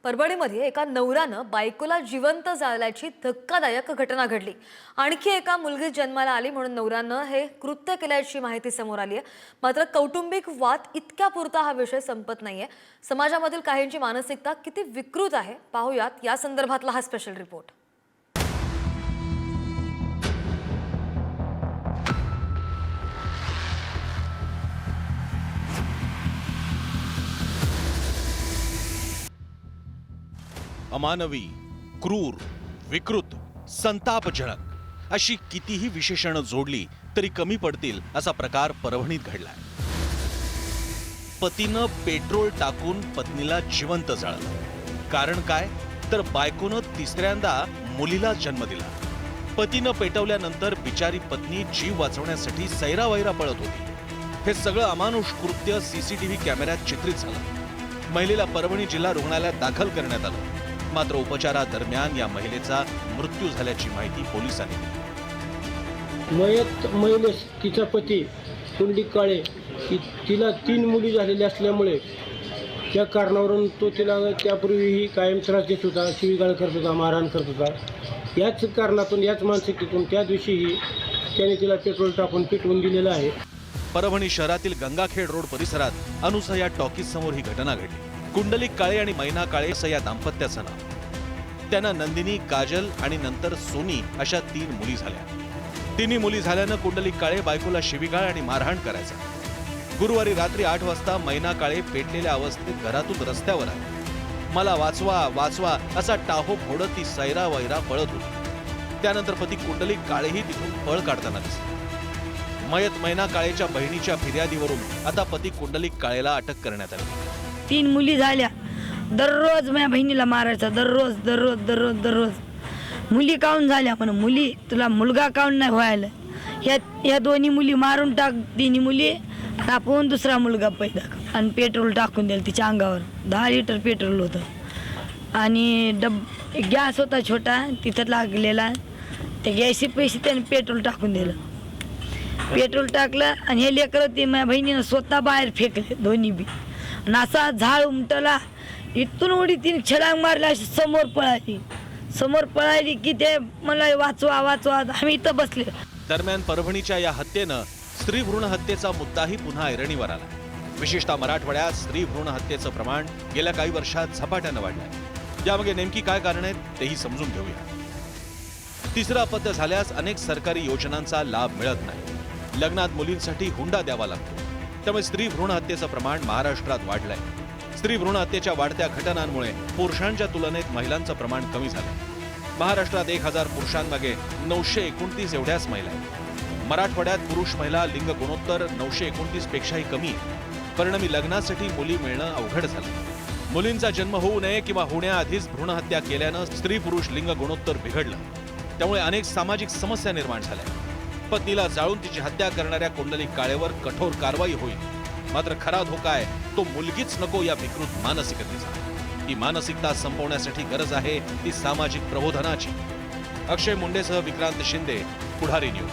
परभणीमध्ये एका नवऱ्यानं बायकोला जिवंत जाळल्याची धक्कादायक घटना घडली। आणखी एका मुलगी जन्माला आली म्हणून नवऱ्यानं हे कृत्य केल्याची माहिती समोर आली आहे। मात्र कौटुंबिक वाद इतक्यापुरता हा विषय संपत नाहीये। समाजामधील काहींची मानसिकता किती विकृत आहे पाहूयात या संदर्भातला हा स्पेशल रिपोर्ट। अमानवी, क्रूर, विकृत, संतापजनक अशी कितीही विशेषणं जोडली तरी कमी पडतील असा प्रकार परभणीत घडलाय। पतीनं पेट्रोल टाकून पत्नीला जिवंत जाळलं। कारण काय तर बायकोनं तिसऱ्यांदा मुलीला जन्म दिला। पतीनं पेटवल्यानंतर बिचारी पत्नी जीव वाचवण्यासाठी सैरावैरा पळत होती। हे सगळं अमानुष कृत्य सीसीटीव्ही कॅमेऱ्यात चित्रित झालं। महिलेला परभणी जिल्हा रुग्णालयात दाखल करण्यात आलं। मात्र उपचारादरम्यान या महिलेचा मृत्यू झाल्याची माहिती पोलिसांनी दिली। महिलेस तिचा पती कुंडलिक काळे तिला 3 मुली झालेल्या असल्यामुळे त्या कारणावरून तो तिला त्यापूर्वीही कायम त्रास देत होता, शिवीगाळ करत होता, मारहाण करत होता। याच कारणातून याच मानसिकतेतून त्या दिवशीही त्याने तिला पेट्रोल टाकून पेटवून दिलेलं आहे। परभणी शहरातील गंगाखेड रोड परिसरात अनुसया टॉकीज समोर ही घटना घडली। कुंडलिक काळे आणि मैना काळे असं या दाम्पत्याचं नाव। त्यांना नंदिनी, काजल आणि नंतर सोनी अशा 3 मुली झाल्या। तिन्ही मुली झाल्यानं कुंडलिक काळे बायकोला शिवीगाळ आणि मारहाण करायचा। गुरुवारी रात्री 8 वाजता मैना काळे पेटलेल्या अवस्थेत घरातून रस्त्यावर आली। मला वाचवा वाचवा असा टाहो फोडत ती सैरावैरा पळत होती। त्यानंतर पती कुंडलिक काळेही तिथून पळ काढताना दिसले। मयत मैना काळेच्या बहिणीच्या फिर्यादीवरून आता पती कुंडलिक काळेला अटक करण्यात आली। 3 मुली झाल्या। दररोज माझ्या बहिणीला मारायचा, दररोज दररोज दररोज दररोज। मुली काऊन झाल्या म्हणून, मुली तुला मुलगा काऊन नाही व्हायला। ह्या दोन्ही मुली मारून टाक, 3 मुली आपण दुसरा मुलगा पैदा कर। आणि पेट्रोल टाकून दिलं तिच्या अंगावर। 10 लिटर पेट्रोल होतं आणि गॅस होता छोटा तिथं लागलेला। त्या गॅसचे पैसे त्याने पेट्रोल टाकून दिलं। पेट्रोल टाकलं आणि हे लेकरं ते माझ्या बहिणीनं स्वतः बाहेर फेकले दोन्ही बी। नासा झाड उमटला, इथून उडी तिने छलांग मारली, अशी समोर पळाली की ते मला वाचवा वाचवा, आम्ही इथं बसले। दरम्यान परभणीच्या या हत्येनं स्त्री भ्रूण हत्येचा मुद्दाही पुन्हा ऐरणीवर आला। विशेषतः मराठवाड्यात स्त्री भ्रूण हत्येचं प्रमाण गेल्या काही वर्षात झपाट्यानं वाढलंय। यामागे नेमकी काय कारण आहेत तेही समजून घेऊया। तिसरं अपत्य झाल्यास अनेक सरकारी योजनांचा लाभ मिळत नाही। लग्नात मुलींसाठी हुंडा द्यावा लागतो। त्यामुळे स्त्री भ्रूण हत्येचं प्रमाण महाराष्ट्रात वाढलंय। स्त्री भ्रूण हत्येच्या वाढत्या घटनांमुळे पुरुषांच्या तुलनेत महिलांचं प्रमाण कमी झालंय। महाराष्ट्रात 1000 पुरुषांमागे 929 एवढ्याच महिला आहेत। मराठवाड्यात पुरुष महिला लिंग गुणोत्तर 929 पेक्षाही कमी आहे। परिणामी लग्नासाठी मुली मिळणं अवघड झालं। मुलींचा जन्म होऊ नये किंवा होण्याआधीच भ्रूण हत्या केल्यानं स्त्री पुरुष लिंग गुणोत्तर बिघडलं। त्यामुळे अनेक सामाजिक समस्या निर्माण झाल्या। पत्नीला जाळून तिची हत्या करणाऱ्या कुंडलिक काळेवर कठोर कारवाई होईल। मात्र खरा धोका आहे तो मुलगीच नको या विकृत मानसिकतेचा। ही मानसिकता संपवण्यासाठी गरज आहे ती सामाजिक प्रबोधनाची। अक्षय मुंडेसह विक्रांत शिंदे, पुढारी न्यूज।